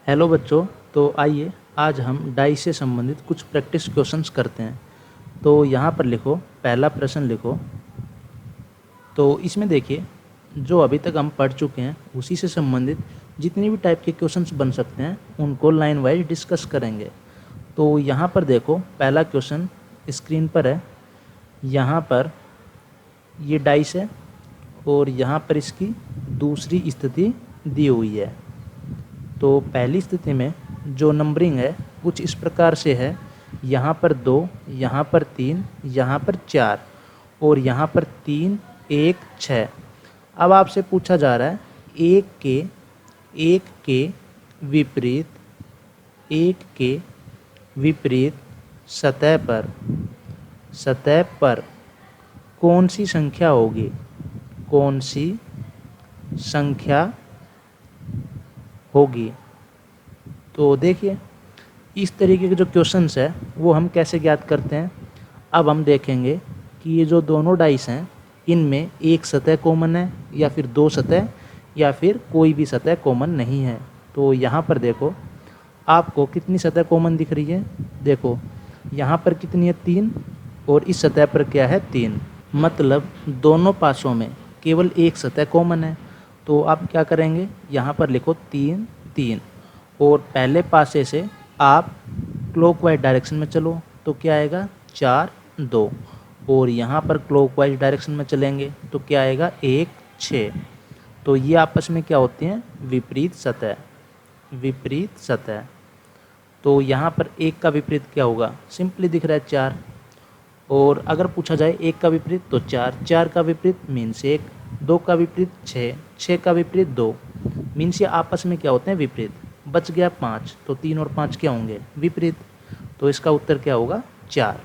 Hello बच्चों, तो आइए आज हम डाई से संबंधित कुछ प्रैक्टिस क्वेश्चंस करते हैं। तो यहाँ पर लिखो, पहला प्रश्न लिखो। तो इसमें देखिए, जो अभी तक हम पढ़ चुके हैं उसी से संबंधित जितनी भी टाइप के क्वेश्चंस बन सकते हैं उनको लाइन वाइज डिस्कस करेंगे। तो यहाँ पर देखो, पहला क्वेश्चन स्क्रीन पर है। यहाँ पर ये डाइस है और यहाँ पर इसकी दूसरी स्थिति दी हुई है। तो पहली स्थिति में जो नंबरिंग है कुछ इस प्रकार से है, यहाँ पर 2, यहाँ पर 3, यहाँ पर 4 और यहाँ पर 3, 1, 6। अब आपसे पूछा जा रहा है एक के विपरीत सतह पर कौन सी संख्या होगी, कौन सी संख्या होगी। तो देखिए, इस तरीके के जो क्वेश्चंस है वो हम कैसे ज्ञात करते हैं। अब हम देखेंगे कि ये जो दोनों डाइस हैं इनमें एक सतह कॉमन है या फिर दो सतह या फिर कोई भी सतह कॉमन नहीं है। तो यहाँ पर देखो, आपको कितनी सतह कॉमन दिख रही है। देखो यहाँ पर कितनी है, 3, और इस सतह पर क्या है, 3। मतलब दोनों पासों में केवल एक सतह कॉमन है। तो आप क्या करेंगे, यहाँ पर लिखो 3, 3 और पहले पासे से आप क्लॉकवाइज डायरेक्शन में चलो तो क्या आएगा, 4, 2 और यहाँ पर क्लॉकवाइज डायरेक्शन में चलेंगे तो क्या आएगा, 1, 6। तो ये आपस में क्या होती हैं, विपरीत सतह। तो यहाँ पर एक का विपरीत क्या होगा, सिंपली दिख रहा है 4। और अगर पूछा जाए एक का विपरीत तो 4, 4 का विपरीत मीन्स 1, 2 का विपरीत 6, 6 का विपरीत 2 मीन्स ये आपस में क्या होते हैं, विपरीत। बच गया 5, तो 3 और 5 क्या होंगे, विपरीत। तो इसका उत्तर क्या होगा, 4।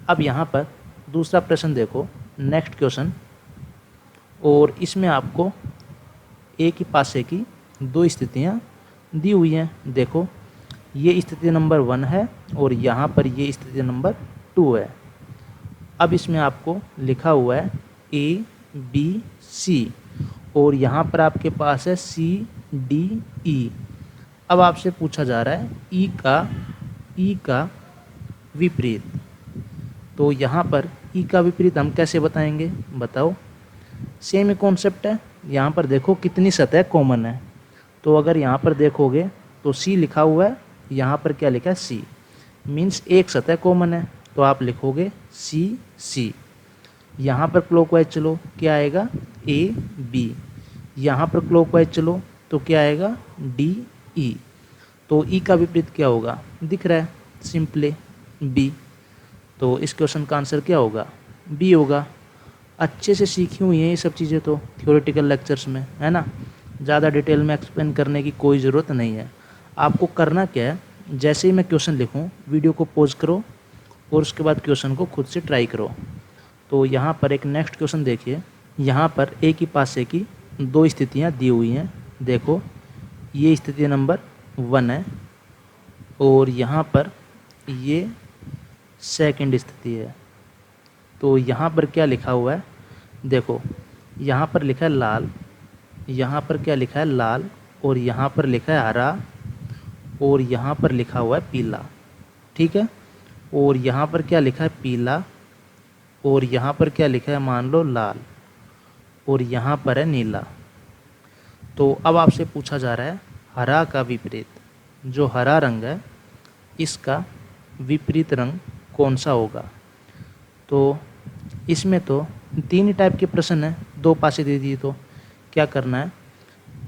अब यहाँ पर दूसरा प्रश्न देखो, नेक्स्ट क्वेश्चन, और इसमें आपको एक ही पासे की दो स्थितियाँ दी हुई हैं। देखो ये स्थिति नंबर 1 है और यहाँ पर ये स्थिति नंबर 2 है। अब इसमें आपको लिखा हुआ है A, B, C और यहाँ पर आपके पास है C, D, E। अब आपसे पूछा जा रहा है E का विपरीत। तो यहाँ पर E का विपरीत हम कैसे बताएंगे, बताओ। सेम ही कॉन्सेप्ट है। यहाँ पर देखो कितनी सतह कॉमन है। तो अगर यहाँ पर देखोगे तो C लिखा हुआ है, यहाँ पर क्या लिखा है, C मीन्स एक सतह कॉमन है। तो आप लिखोगे C। यहाँ पर क्लॉकवाइज चलो क्या आएगा, A, B। यहाँ पर क्लॉकवाइज चलो तो क्या आएगा, D, E। तो E का विपरीत क्या होगा, दिख रहा है सिंपली, B। तो इस क्वेश्चन का आंसर क्या होगा, B होगा। अच्छे से सीखी हुई हैं ये सब चीज़ें तो थ्योरेटिकल लेक्चर्स में, है ना। ज़्यादा डिटेल में एक्सप्लेन करने की कोई ज़रूरत नहीं है। आपको करना क्या है, जैसे ही मैं क्वेश्चन लिखूं वीडियो को पॉज करो और उसके बाद क्वेश्चन को खुद से ट्राई करो। तो यहाँ पर एक नेक्स्ट क्वेश्चन देखिए। यहाँ पर एक ही पासे की दो स्थितियाँ दी हुई हैं। देखो ये स्थिति नंबर 1 है और यहाँ पर ये सेकंड स्थिति है। तो यहाँ पर क्या लिखा हुआ है, देखो यहाँ पर लिखा है लाल, यहाँ पर क्या लिखा है, लाल, और यहाँ पर लिखा है हरा, और यहाँ पर लिखा हुआ है पीला, ठीक है। और यहाँ पर क्या लिखा है, पीला, और यहाँ पर क्या लिखा है, मान लो लाल, और यहाँ पर है नीला। तो अब आपसे पूछा जा रहा है हरा का विपरीत, जो हरा रंग है इसका विपरीत रंग कौन सा होगा। तो इसमें तो 3 ही टाइप के प्रश्न हैं, 2 पासे दे दिए तो क्या करना है,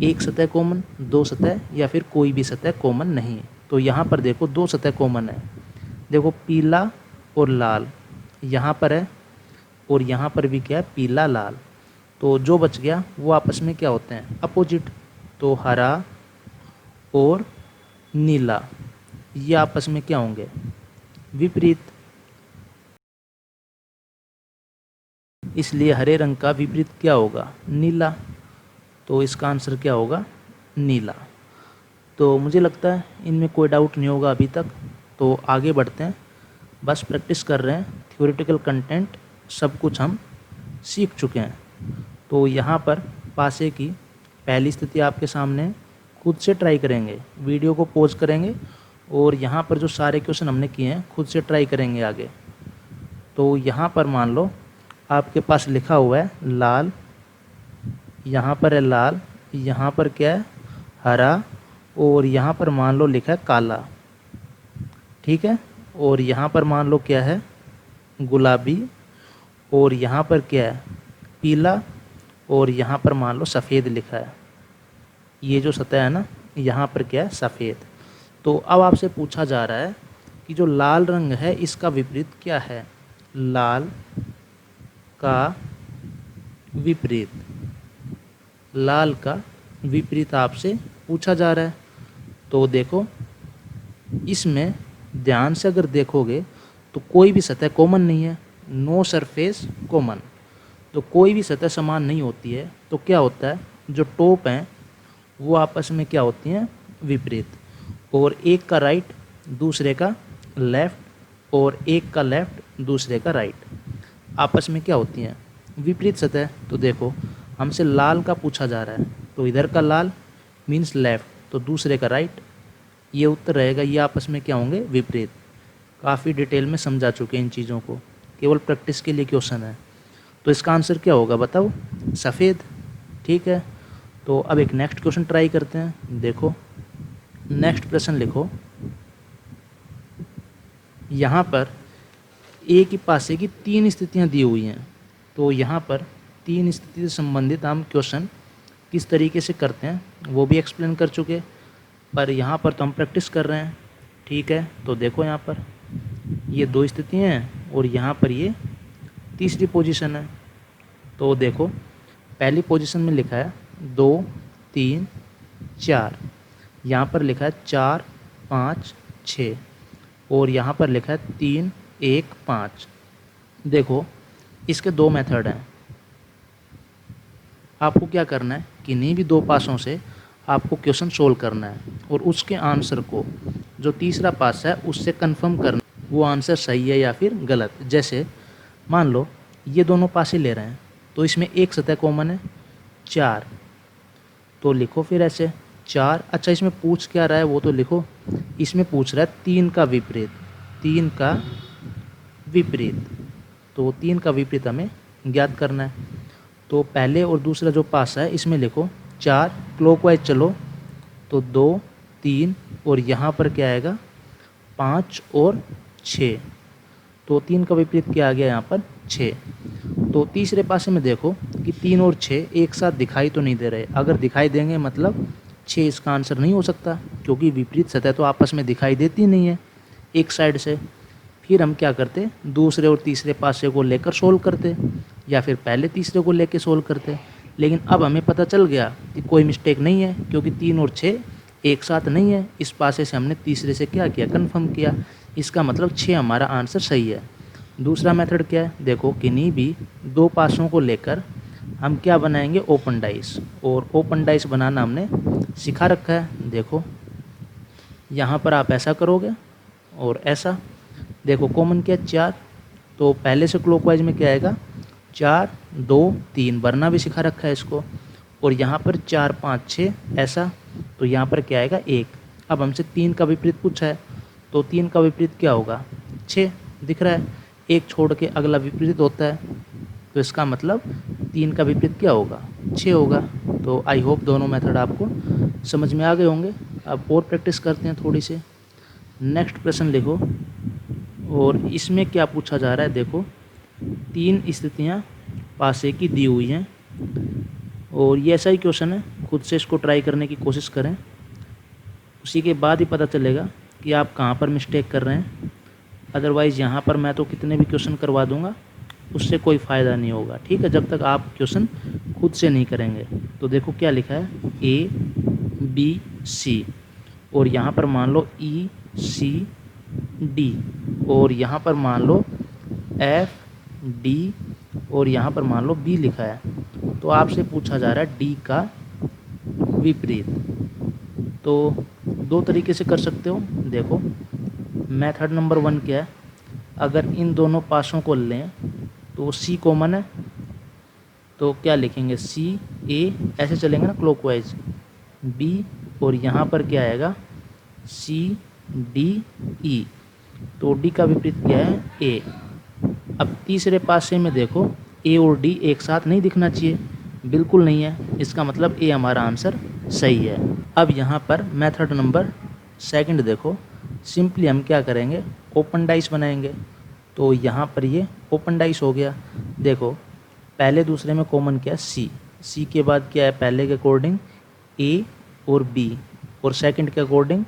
एक सतह कॉमन, 2 सतह या फिर कोई भी सतह कॉमन नहीं है। तो यहाँ पर देखो 2 सतह कॉमन है। देखो पीला और लाल यहाँ पर है और यहाँ पर भी क्या है, पीला लाल। तो जो बच गया वो आपस में क्या होते हैं, अपोजिट। तो हरा और नीला ये आपस में क्या होंगे, विपरीत। इसलिए हरे रंग का विपरीत क्या होगा, नीला। तो इसका आंसर क्या होगा, नीला। तो मुझे लगता है इनमें कोई डाउट नहीं होगा अभी तक। तो आगे बढ़ते हैं, बस प्रैक्टिस कर रहे हैं। थ्योरेटिकल कंटेंट सब कुछ हम सीख चुके हैं। तो यहाँ पर पासे की पहली स्थिति आपके सामने, खुद से ट्राई करेंगे, वीडियो को पॉज करेंगे और यहाँ पर जो सारे क्वेश्चन हमने किए हैं खुद से ट्राई करेंगे आगे। तो यहाँ पर मान लो आपके पास लिखा हुआ है लाल, यहाँ पर है लाल, यहाँ पर क्या है हरा, और यहाँ पर मान लो लिखा है काला, ठीक है। और यहाँ पर मान लो क्या है गुलाबी, और यहाँ पर क्या है पीला, और यहाँ पर मान लो सफ़ेद लिखा है। ये जो सतह है ना यहाँ पर क्या है सफ़ेद। तो अब आपसे पूछा जा रहा है कि जो लाल रंग है इसका विपरीत क्या है। लाल का विपरीत, लाल का विपरीत आपसे पूछा जा रहा है। तो देखो इसमें ध्यान से अगर देखोगे तो कोई भी सतह कॉमन नहीं है, नो सरफेस कॉमन। तो कोई भी सतह समान नहीं होती है। तो क्या होता है जो टॉप हैं वो आपस में क्या होती हैं विपरीत, और एक का राइट दूसरे का लेफ़्ट, और एक का लेफ़्ट दूसरे का राइट, आपस में क्या होती हैं विपरीत सतह। तो देखो हमसे लाल का पूछा जा रहा है, तो इधर का लाल मीन्स लेफ़्ट, तो दूसरे का राइट, ये उत्तर रहेगा। ये आपस में क्या होंगे विपरीत। काफ़ी डिटेल में समझा चुके हैं इन चीज़ों को, केवल प्रैक्टिस के लिए क्वेश्चन है। तो इसका आंसर क्या होगा बताओ, सफ़ेद, ठीक है। तो अब एक नेक्स्ट क्वेश्चन ट्राई करते हैं। देखो नेक्स्ट प्रश्न लिखो, यहाँ पर ए की पासे की 3 स्थितियाँ दी हुई हैं। तो यहाँ पर 3 स्थिति से संबंधित हम क्वेश्चन किस तरीके से करते हैं वो भी एक्सप्लेन कर चुके, पर यहाँ पर तो हम प्रैक्टिस कर रहे हैं, ठीक है। तो देखो यहाँ पर ये 2 स्थितियाँ हैं और यहाँ पर ये तीसरी पोजीशन है। तो देखो पहली पोजीशन में लिखा है 2 3 4, यहाँ पर लिखा है 4 5 6, और यहाँ पर लिखा है 3 1 5। देखो इसके 2 मेथड हैं। आपको क्या करना है, किन्हीं भी 2 पासों से आपको क्वेश्चन सोल्व करना है और उसके आंसर को जो तीसरा पास है उससे कंफर्म करना वो आंसर सही है या फिर गलत। जैसे मान लो ये दोनों पासे ले रहे हैं तो इसमें एक सतह कॉमन है 4, तो लिखो फिर ऐसे 4। अच्छा इसमें पूछ क्या रहा है वो तो लिखो, इसमें पूछ रहा है 3 का विपरीत, 3 का विपरीत। तो 3 का विपरीत हमें ज्ञात करना है। तो पहले और दूसरा जो पास है इसमें लिखो 4, क्लॉकवाइज चलो तो 2 3, और यहाँ पर क्या आएगा 5 और 6। तो 3 का विपरीत क्या आ गया यहाँ पर 6। तो तीसरे पासे में देखो कि 3 और 6 एक साथ दिखाई तो नहीं दे रहे, अगर दिखाई देंगे मतलब 6 इसका आंसर नहीं हो सकता, क्योंकि विपरीत सतह तो आपस में दिखाई देती नहीं है एक साइड से। फिर हम क्या करते, दूसरे और तीसरे पासे को लेकर सोल्व करते, या फिर पहले तीसरे को लेकर सोल्व करते। लेकिन अब हमें पता चल गया कि कोई मिस्टेक नहीं है, क्योंकि 3 और 6 एक साथ नहीं है। इस पासे से हमने तीसरे से क्या किया, कंफर्म किया, इसका मतलब 6 हमारा आंसर सही है। दूसरा मेथड क्या है, देखो किन्हीं भी 2 पासों को लेकर हम क्या बनाएंगे, ओपन डाइस। और ओपन डाइस बनाना हमने सिखा रखा है। देखो यहाँ पर आप ऐसा करोगे और ऐसा, देखो कॉमन क्या 4, तो पहले से क्लॉकवाइज में क्या आएगा 4 2 3, वरना भी सिखा रखा है इसको। और यहाँ पर 4 5 6 ऐसा, तो यहाँ पर क्या आएगा 1। अब हमसे 3 का विपरीत पूछा है, तो 3 का विपरीत क्या होगा 6, दिख रहा है, 1 छोड़ के अगला विपरीत होता है, तो इसका मतलब 3 का विपरीत क्या होगा 6 होगा। तो आई होप दोनों मेथड आपको समझ में आ गए होंगे। अब और प्रैक्टिस करते हैं थोड़ी सी। नेक्स्ट प्रश्न लिखो, और इसमें क्या पूछा जा रहा है, देखो 3 स्थितियाँ पासे की दी हुई हैं, और ये ऐसा ही क्वेश्चन है, खुद से इसको ट्राई करने की कोशिश करें, उसी के बाद ही पता चलेगा कि आप कहाँ पर मिस्टेक कर रहे हैं। अदरवाइज़ यहाँ पर मैं तो कितने भी क्वेश्चन करवा दूँगा, उससे कोई फ़ायदा नहीं होगा, ठीक है, जब तक आप क्वेश्चन खुद से नहीं करेंगे। तो देखो क्या लिखा है A B C, और यहाँ पर मान लो E C D, और यहाँ पर मान लो F D, और यहाँ पर मान लो B लिखा है। तो आपसे पूछा जा रहा है D का विपरीत। तो 2 तरीके से कर सकते हो। देखो मेथड नंबर 1 क्या है, अगर इन दोनों पासों को लें तो C कॉमन है, तो क्या लिखेंगे C A, ऐसे चलेंगे ना क्लॉकवाइज, B और यहाँ पर क्या आएगा सी डी ई। तो डी का विपरीत क्या है ए। अब तीसरे पासे में देखो ए और डी एक साथ नहीं दिखना चाहिए, बिल्कुल नहीं है, इसका मतलब ए हमारा आंसर सही है। अब यहाँ पर मेथड नंबर सेकंड देखो, सिंपली हम क्या करेंगे ओपन डाइस बनाएंगे। तो यहाँ पर ये ओपन डाइस हो गया। देखो पहले दूसरे में कॉमन क्या है सी, सी के बाद क्या है पहले के अकॉर्डिंग ए और बी और सेकंड के अकॉर्डिंग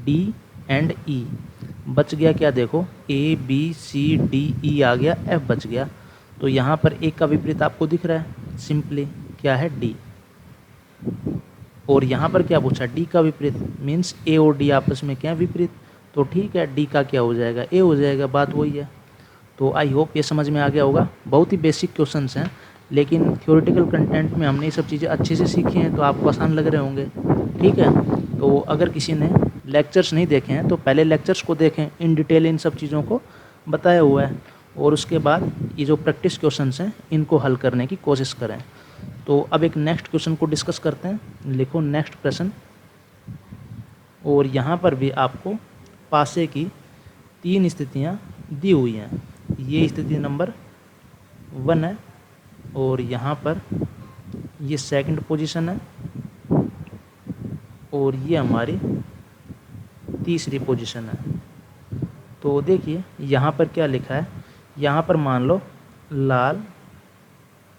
डी एंड ई। बच गया क्या देखो A B C D E आ गया, एफ बच गया। तो यहाँ पर एक का विपरीत आपको दिख रहा है, सिंपली क्या है डी। और यहाँ पर क्या पूछा डी का विपरीत, मीन्स ए और डी आपस में क्या है विपरीत। तो ठीक है डी का क्या हो जाएगा ए हो जाएगा, बात वही है। तो आई होप ये समझ में आ गया होगा। बहुत ही बेसिक क्वेश्चंस हैं, लेकिन थ्योरेटिकल कंटेंट में हमने ये सब चीज़ें अच्छे से सीखी हैं तो आपको आसान लग रहे होंगे। ठीक है, तो अगर किसी ने लेक्चर्स नहीं देखे हैं तो पहले लेक्चर्स को देखें, इन डिटेल इन सब चीज़ों को बताया हुआ है, और उसके बाद ये जो प्रैक्टिस क्वेश्चंस हैं इनको हल करने की कोशिश करें। तो अब एक नेक्स्ट क्वेश्चन को डिस्कस करते हैं। लिखो नेक्स्ट प्रश्न। और यहाँ पर भी आपको पासे की 3 स्थितियाँ दी हुई हैं। ये स्थिति नंबर 1 है और यहाँ पर ये सेकंड पोजीशन है और ये हमारी तीसरी पोजीशन है। तो देखिए यहाँ पर क्या लिखा है, यहाँ पर मान लो लाल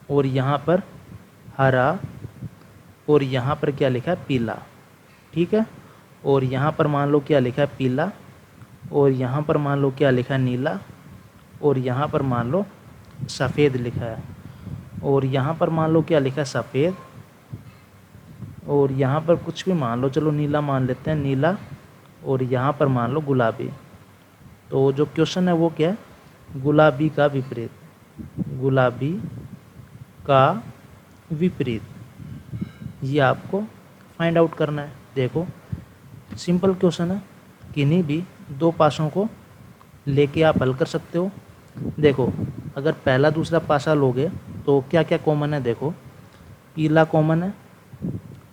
और यहाँ पर हरा और यहाँ पर क्या लिखा है पीला। ठीक है, और यहाँ पर मान लो क्या लिखा है पीला और यहाँ पर मान लो क्या लिखा है नीला और यहाँ पर मान लो सफ़ेद लिखा है और यहाँ पर मान लो क्या लिखा है सफ़ेद और यहाँ पर कुछ भी मान लो, चलो नीला मान लेते हैं नीला और यहाँ पर मान लो गुलाबी। तो जो क्वेश्चन है वो क्या है गुलाबी का विपरीत, गुलाबी का विपरीत, ये आपको फाइंड आउट करना है। देखो सिंपल क्वेश्चन है, किन्हीं भी 2 पासों को लेके आप हल कर सकते हो। देखो अगर पहला दूसरा पासा लोगे तो क्या क्या कॉमन है, देखो पीला कॉमन है,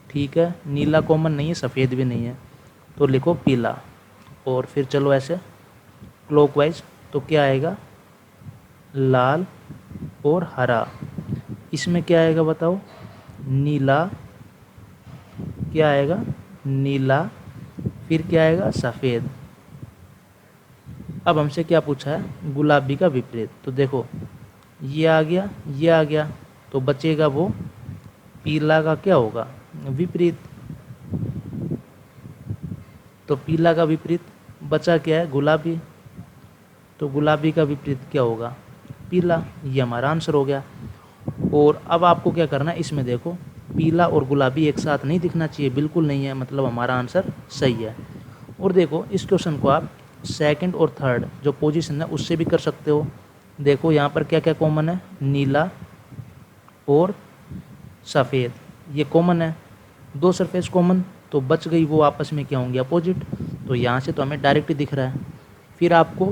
ठीक है, नीला कॉमन नहीं है, सफ़ेद भी नहीं है, तो लिखो पीला। और फिर चलो ऐसे क्लॉकवाइज, तो क्या आएगा लाल और हरा। इसमें क्या आएगा बताओ नीला, क्या आएगा नीला, फिर क्या आएगा सफ़ेद। अब हमसे क्या पूछा है गुलाबी का विपरीत, तो देखो ये आ गया ये आ गया, तो बचेगा वो पीला का क्या होगा विपरीत। तो पीला का विपरीत बचा क्या है गुलाबी, तो गुलाबी का विपरीत क्या होगा पीला। ये हमारा आंसर हो गया। और अब आपको क्या करना है, इसमें देखो पीला और गुलाबी एक साथ नहीं दिखना चाहिए, बिल्कुल नहीं है, मतलब हमारा आंसर सही है। और देखो इस क्वेश्चन को आप सेकंड और थर्ड जो पोजीशन है उससे भी कर सकते हो। देखो यहाँ पर क्या क्या कॉमन है, नीला और सफ़ेद, ये कॉमन है, 2 सरफेस कॉमन, तो बच गई वो आपस में क्या होंगे अपोजिट। तो यहाँ से तो हमें डायरेक्ट दिख रहा है। फिर आपको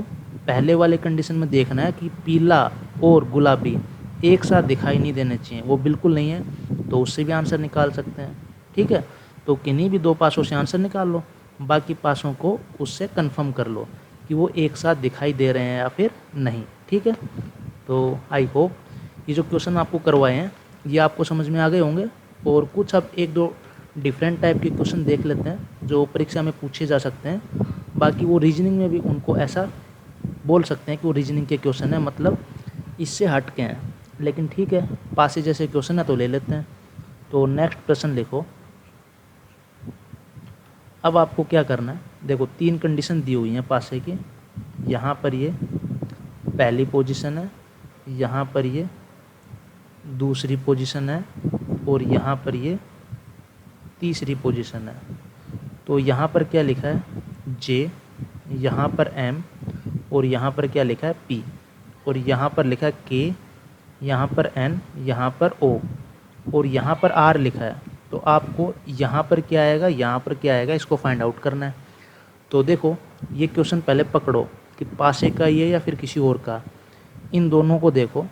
पहले वाले कंडीशन में देखना है कि पीला और गुलाबी एक साथ दिखाई नहीं देने चाहिए, वो बिल्कुल नहीं है, तो उससे भी आंसर निकाल सकते हैं। ठीक है, तो किन्हीं भी 2 पासों से आंसर निकाल लो, बाकी पासों को उससे कंफर्म कर लो कि वो एक साथ दिखाई दे रहे हैं या फिर नहीं। ठीक है, तो आई होप ये जो क्वेश्चन आपको करवाए हैं ये आपको समझ में आ गए होंगे। और कुछ अब 1-2 डिफरेंट टाइप के क्वेश्चन देख लेते हैं जो परीक्षा में पूछे जा सकते हैं। बाकी वो रीजनिंग में भी उनको ऐसा बोल सकते हैं कि वो रीजनिंग के क्वेश्चन है, मतलब इससे हट के हैं, लेकिन ठीक है पासे जैसे क्वेश्चन है तो ले लेते हैं। तो नेक्स्ट प्रश्न लिखो। अब आपको क्या करना है, देखो 3 कंडीशन दी हुई हैं पासे की। यहाँ पर ये पहली पोजीशन है, यहाँ पर ये दूसरी पोजीशन है और यहाँ पर ये तीसरी पोजीशन है। तो यहाँ पर क्या लिखा है जे, यहाँ पर एम और यहाँ पर क्या लिखा है पी और यहाँ पर लिखा है के, यहाँ पर एन, यहाँ पर ओ और यहाँ पर आर लिखा है। तो आपको यहाँ पर क्या आएगा यहाँ पर क्या आएगा इसको फाइंड आउट करना है। तो देखो ये क्वेश्चन पहले पकड़ो कि पासे का ये या फिर किसी और का, इन दोनों को देखो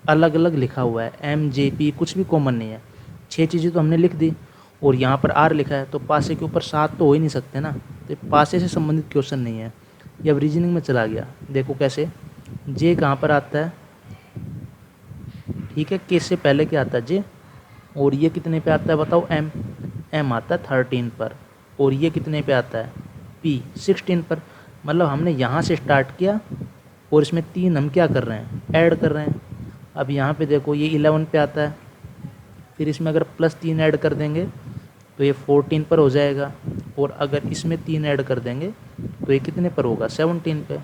अलग अलग लिखा हुआ है, एम जे पी कुछ भी कॉमन नहीं है। 6 चीज़ें तो हमने लिख दी और यहाँ पर आर लिखा है, तो पासे के ऊपर 7 तो हो ही नहीं सकते ना, तो पासे से संबंधित क्वेश्चन नहीं है। ये अब रीजनिंग में चला गया। देखो कैसे, जे कहाँ पर आता है, ठीक है, के से पहले क्या आता है, जे, और ये कितने पे आता है बताओ, एम, एम आता है 13 पर, और ये कितने पे आता है, पी 16 पर। मतलब हमने यहाँ से स्टार्ट किया और इसमें 3 हम क्या कर रहे हैं, ऐड कर रहे हैं। अब यहाँ पे देखो ये 11 पे आता है, फिर इसमें अगर +3 ऐड कर देंगे तो ये 14 पर हो जाएगा, और अगर इसमें 3 ऐड कर देंगे तो ये कितने पर होगा, 17 पे।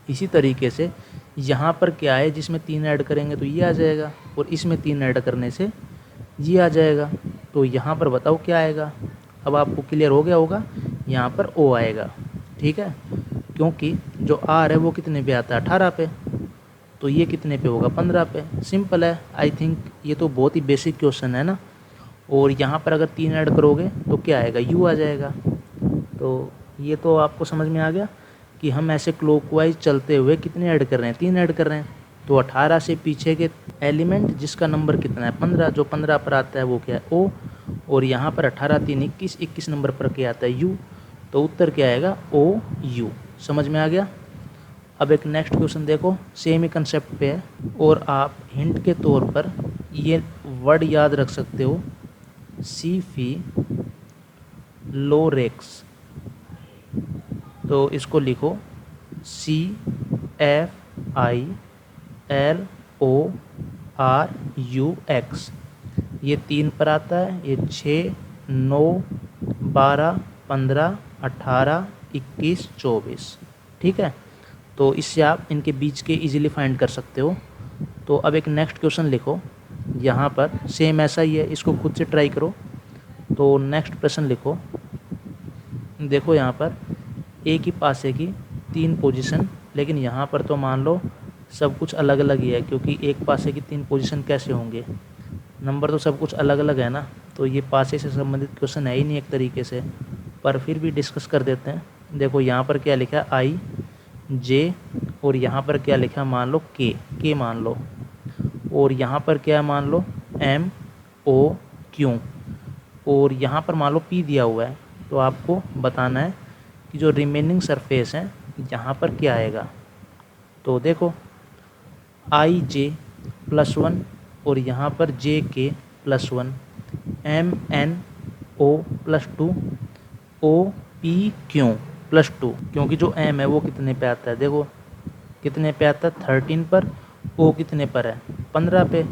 इसी तरीके से यहाँ पर क्या है, जिसमें 3 ऐड करेंगे तो ये आ जाएगा, और इसमें 3 ऐड करने से ये आ जाएगा। तो यहाँ पर बताओ क्या आएगा। अब आपको क्लियर हो गया होगा, यहाँ पर ओ आएगा, ठीक है, क्योंकि जो आर है वो कितने पे आता है, 18 पे, तो ये कितने पे होगा, 15 पे। सिंपल है, आई थिंक ये तो बहुत ही बेसिक क्वेश्चन है ना। और यहाँ पर अगर 3 ऐड करोगे तो क्या आएगा, यू आ जाएगा। तो ये तो आपको समझ में आ गया कि हम ऐसे क्लॉकवाइज चलते हुए कितने ऐड कर रहे हैं, 3 ऐड कर रहे हैं। तो 18 से पीछे के एलिमेंट जिसका नंबर कितना है, 15, जो 15 पर आता है वो क्या है, ओ, और यहाँ पर 18 3 21, 21 नंबर पर क्या आता है, यू। तो उत्तर क्या आएगा, ओ यू। समझ में आ गया। अब एक नेक्स्ट क्वेश्चन देखो, सेम ही कंसेप्ट पे है, और आप हिंट के तौर पर ये वर्ड याद रख सकते हो, सीफी लोरेक्स। तो इसको लिखो CFILORUX। ये 3 पर आता है, ये 6 9 12 15 18 21 24, ठीक है। तो इससे आप इनके बीच के इजीली फाइंड कर सकते हो। तो अब एक नेक्स्ट क्वेश्चन लिखो, यहाँ पर सेम ऐसा ही है, इसको खुद से ट्राई करो। तो नेक्स्ट प्रश्न लिखो, देखो यहाँ पर एक ही पासे की 3 पोजीशन, लेकिन यहाँ पर तो मान लो सब कुछ अलग अलग ही है, क्योंकि एक पासे की 3 पोजीशन कैसे होंगे, नंबर तो सब कुछ अलग अलग है ना। तो ये पासे से संबंधित क्वेश्चन है ही नहीं एक तरीके से, पर फिर भी डिस्कस कर देते हैं। देखो यहाँ पर क्या लिखा है, आई जे, और यहाँ पर क्या लिखा है, मान लो के मान लो, और यहाँ पर क्या है, मान लो एम ओ क्यू, और यहाँ पर मान लो पी दिया हुआ है। तो आपको बताना है कि जो रिमेनिंग सरफेस है यहाँ पर क्या आएगा। तो देखो आई जे +1, और यहाँ पर J K +1, M N O +2, O P Q +2, क्योंकि जो एम है वो कितने पे आता है, देखो कितने पे आता है, 13 पर, ओ कितने पर है, 15 पे,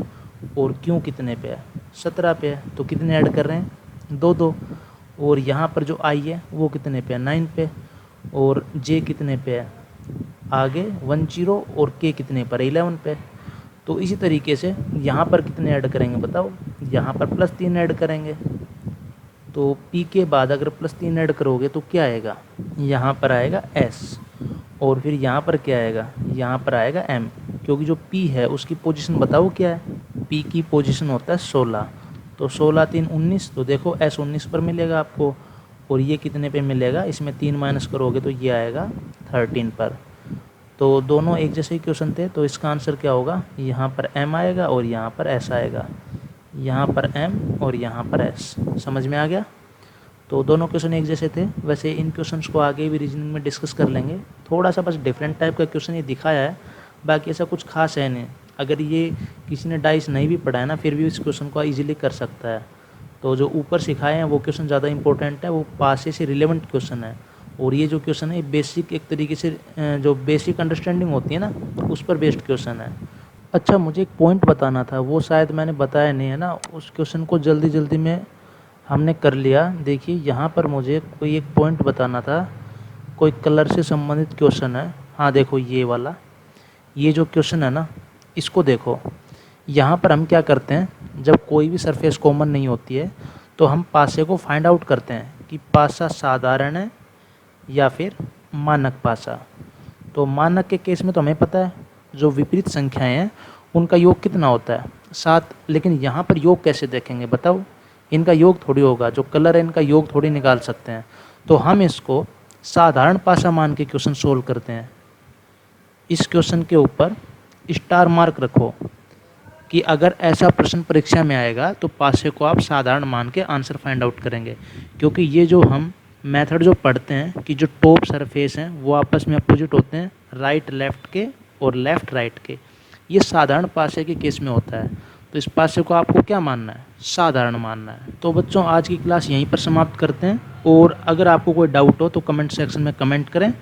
और क्यू कितने पे है, 17 पे है। तो कितने ऐड कर रहे हैं, 2 2, और यहाँ पर जो आई है वो कितने पे है, 9 पे, और जे कितने पे है, आगे 1 0, और के कितने पर है, 11 पे। तो इसी तरीके से यहाँ पर कितने ऐड करेंगे बताओ, यहाँ पर +3 ऐड करेंगे। तो P के बाद अगर +3 ऐड करोगे तो क्या आएगा, यहाँ पर आएगा S, और फिर यहाँ पर क्या आएगा, यहाँ पर आएगा M, क्योंकि जो P है उसकी पोजीशन बताओ क्या है, P की पोजीशन होता है 16, तो 16 3 19, तो देखो S 19 पर मिलेगा आपको, और ये कितने पे मिलेगा, इसमें 3 माइनस करोगे तो ये आएगा 13 पर। तो दोनों एक जैसे ही क्वेश्चन थे, तो इसका आंसर क्या होगा, यहाँ पर M आएगा और यहाँ पर S आएगा, यहाँ पर M और यहाँ पर S। समझ में आ गया। तो दोनों क्वेश्चन एक जैसे थे। वैसे इन क्वेश्चंस को आगे भी रीजनिंग में डिस्कस कर लेंगे, थोड़ा सा बस डिफरेंट टाइप का क्वेश्चन ये दिखाया है, बाकी ऐसा कुछ खास है नहीं। अगर ये किसी ने डाइस नहीं भी पढ़ा है ना, फिर भी इस क्वेश्चन को ईजिली कर सकता है। तो जो ऊपर सिखाए हैं वो क्वेश्चन ज़्यादा इंपॉर्टेंट है, वो पासे से रिलेवेंट क्वेश्चन है, और ये जो क्वेश्चन है ये बेसिक, एक तरीके से जो बेसिक अंडरस्टैंडिंग होती है ना, उस पर बेस्ड क्वेश्चन है। अच्छा, मुझे एक पॉइंट बताना था, वो शायद मैंने बताया नहीं है ना, उस क्वेश्चन को जल्दी जल्दी में हमने कर लिया। देखिए यहाँ पर मुझे कोई एक पॉइंट बताना था, कोई कलर से संबंधित क्वेश्चन है। हाँ देखो ये वाला, ये जो क्वेश्चन है ना, इसको देखो। यहाँ पर हम क्या करते हैं, जब कोई भी सरफेस कॉमन नहीं होती है तो हम पासे को फाइंड आउट करते हैं कि पासा साधारण है या फिर मानक पासा। तो मानक के केस में तो हमें पता है जो विपरीत संख्याएं हैं उनका योग कितना होता है, 7। लेकिन यहाँ पर योग कैसे देखेंगे बताओ, इनका योग थोड़ी होगा, जो कलर है इनका योग थोड़ी निकाल सकते हैं। तो हम इसको साधारण पासा मान के क्वेश्चन सोल्व करते हैं। इस क्वेश्चन के ऊपर स्टार मार्क रखो, कि अगर ऐसा प्रश्न परीक्षा में आएगा तो पासे को आप साधारण मान के आंसर फाइंड आउट करेंगे, क्योंकि ये जो हम मेथड जो पढ़ते हैं कि जो टॉप सरफेस हैं वो आपस में अपोजिट होते हैं राइट लेफ़्ट के और लेफ़्ट राइट के, ये साधारण पासे के केस में होता है। तो इस पासे को आपको क्या मानना है? साधारण मानना है। तो बच्चों आज की क्लास यहीं पर समाप्त करते हैं, और अगर आपको कोई डाउट हो तो कमेंट सेक्शन में कमेंट करें।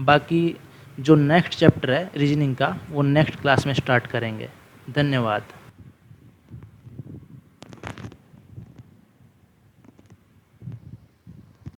बाकी जो नेक्स्ट चैप्टर है रीजनिंग का वो नेक्स्ट क्लास में स्टार्ट करेंगे। धन्यवाद।